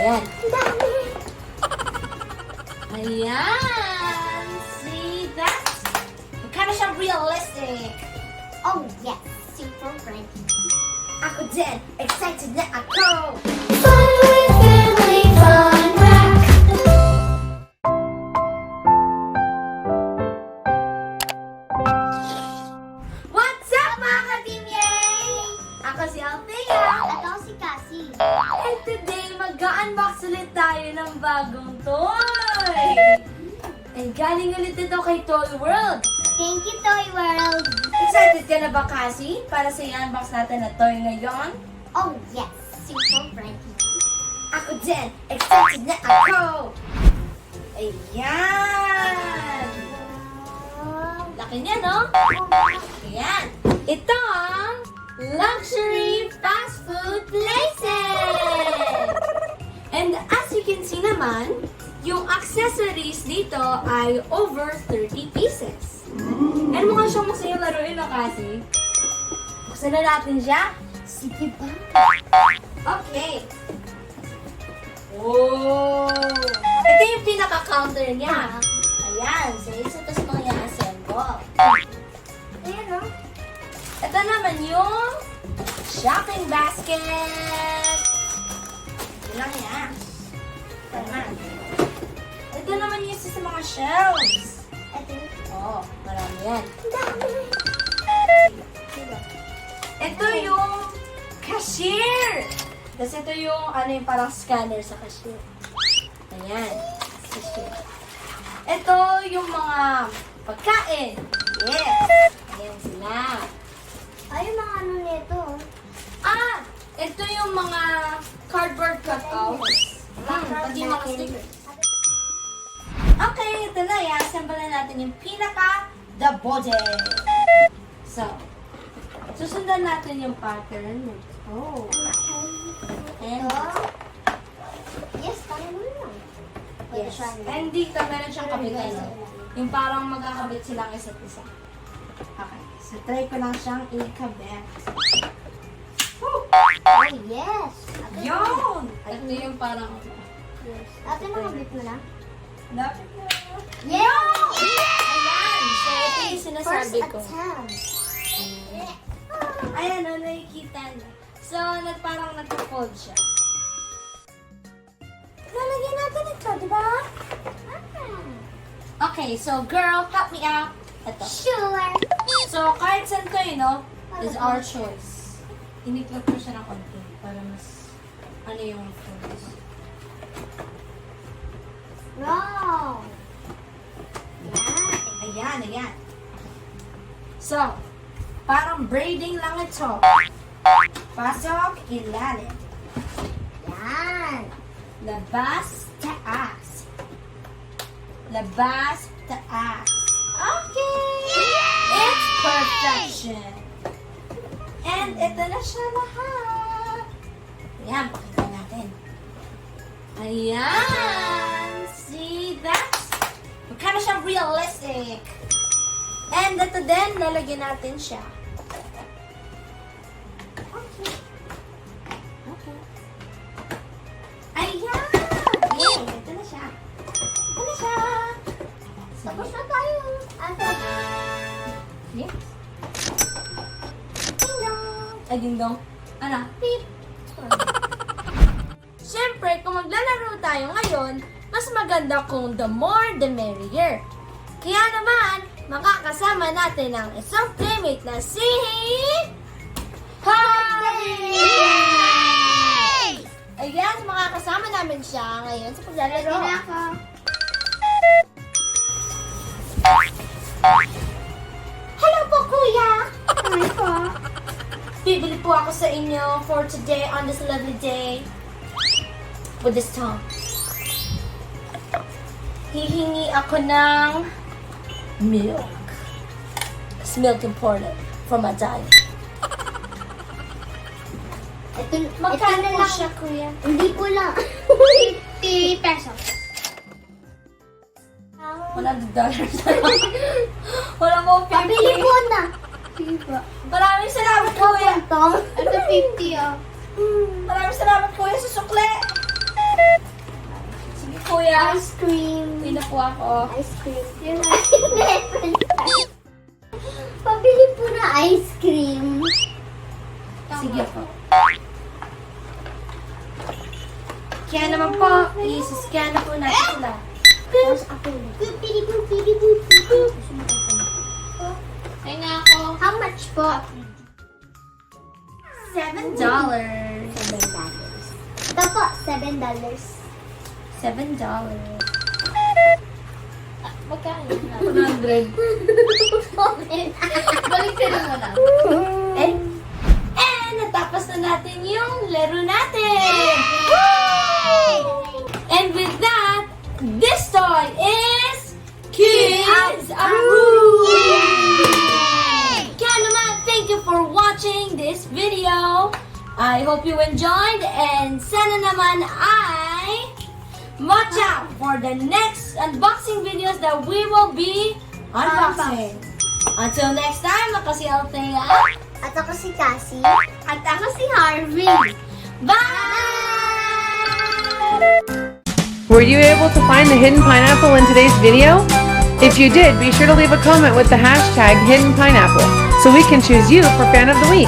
Ayan. Ang dami. Ayan. See, that's magkano siyang realistic. Oh, yes. Super friendly. Ako din. Excited na ako. Fun with family, fun rack. What's up mga ka-Team Yay? Ako si Althea. At ako si Cassie. And today, mag-unbox ulit tayo ng bagong toy. And galing ulit ito kay Toy World. Thank you, Toy World. Excited ka na ba, Cassie? Para sa i-unbox natin na toy ngayon? Oh, yes. Super friendly. Ako din. Excited na ako. Ayan. Wow. Laki niya, no? Ayan. Ito ang luxury fast food places. And as you can see naman, yung accessories dito ay over 30 pieces. And mukha siyang masaya laruin, no, Cassie? Buksan na natin siya. Sige ba? Okay. Oh! Ito yung pinaka-counter niya. Ayan. So, isa ito sa mga i-assemble. Ayan, no? Ito naman yung shopping basket. Ito lang yan. Ito naman. Ito naman yung isa sa mga shelves. Ito yung Oh, marami yan. ang dami. Diba? Ito yung cashier. Kasi ito yung, yung parang scanner sa cashier. Ayan. Cashier. Ito yung mga pagkain. Yes. Ayan sila. Ay, yung mga ano nito. Ito yung mga cardboard cutouts. Pati yung mga stickers. Okay, ito na. I-assemble na natin yung pinaka-the body. So, susundan natin yung pattern. Oh. And, Ito. Yes, kaya mo lang. Pwede yes. siya. And dito, meron siyang kabitan. Yung parang magkakabit silang isa't isa. Okay. So, try ko lang siyang ikabit. Oh, yes. Yun! Ito yung parang... Yes. Ate, nakabit mo na? Dapat na. Yeah! Ayan! So, ito yung sinasabi First ko. attempt. Ayan, nakikita niya. So, parang nagpo-fold siya. Lalagyan natin ito, di ba? Okay, so girl, help me out. Ito. Sure. So, kahit saan to, is our choice. Iniklap ko siya ng konti para mas, yung folds. Wow. Ayan, ayan. So, parang braiding lang ito. Pasok, ilalim. Yan. Labas, taas. Labas, taas. Okay! It's perfection. And ito na siya lahat. Ayan, pakita natin. Ayan! See, that's magkano siyang realistic. And ito din, lalagyan natin siya. Okay. Okay. Ayan! Yay! Ito na siya. Ito na siya. Tapos na tayo. Ate. Yes. Ding dong. Ay, ding dong. Ano? Beep. Siyempre, kung maglalaro tayo ngayon, mas maganda kung the more the merrier. Kaya naman, makakasama natin ang isang playmate na si... Harvey! Ayan, makakasama namin siya ngayon sa paglalaro. Ready na ako. Hello po, kuya! Hi po. Bibili po ako sa inyo for today on this lovely day with this tongue. Hihingi ako ng milk. It's milk imported from a diet. Magkano na po lang. siya, kuya? Hindi po lang. 50 pesos. $100 Wala mo 50. Pabili po na. Diba? Maraming salamat, kuya. Ito 50 ah. Maraming salamat, kuya, sa sukle. kuya. Ice cream. Uwi na po ako. Ice cream. Yung pabili po na ice cream. Sige po. Kaya naman po, i-scan na po natin sila. Tapos ako na. Pipili po, pili po, pili po. Ay na ako. How much po? $7. $7. Ito po, $7. $7. Magkano? 100. Balik ka na muna. And natapos na natin yung laro natin. And with that, this toy is Kids Approved! Kaya naman, thank you for watching this video. I hope you enjoyed and sana naman ay watch out for the next unboxing videos that we will be unboxing. Until next time, ako si Althea. At ako si Cassie. At ako si Harvey. Bye! Were you able to find the hidden pineapple in today's video? If you did, be sure to leave a comment with the hashtag hidden pineapple so we can choose you for fan of the week.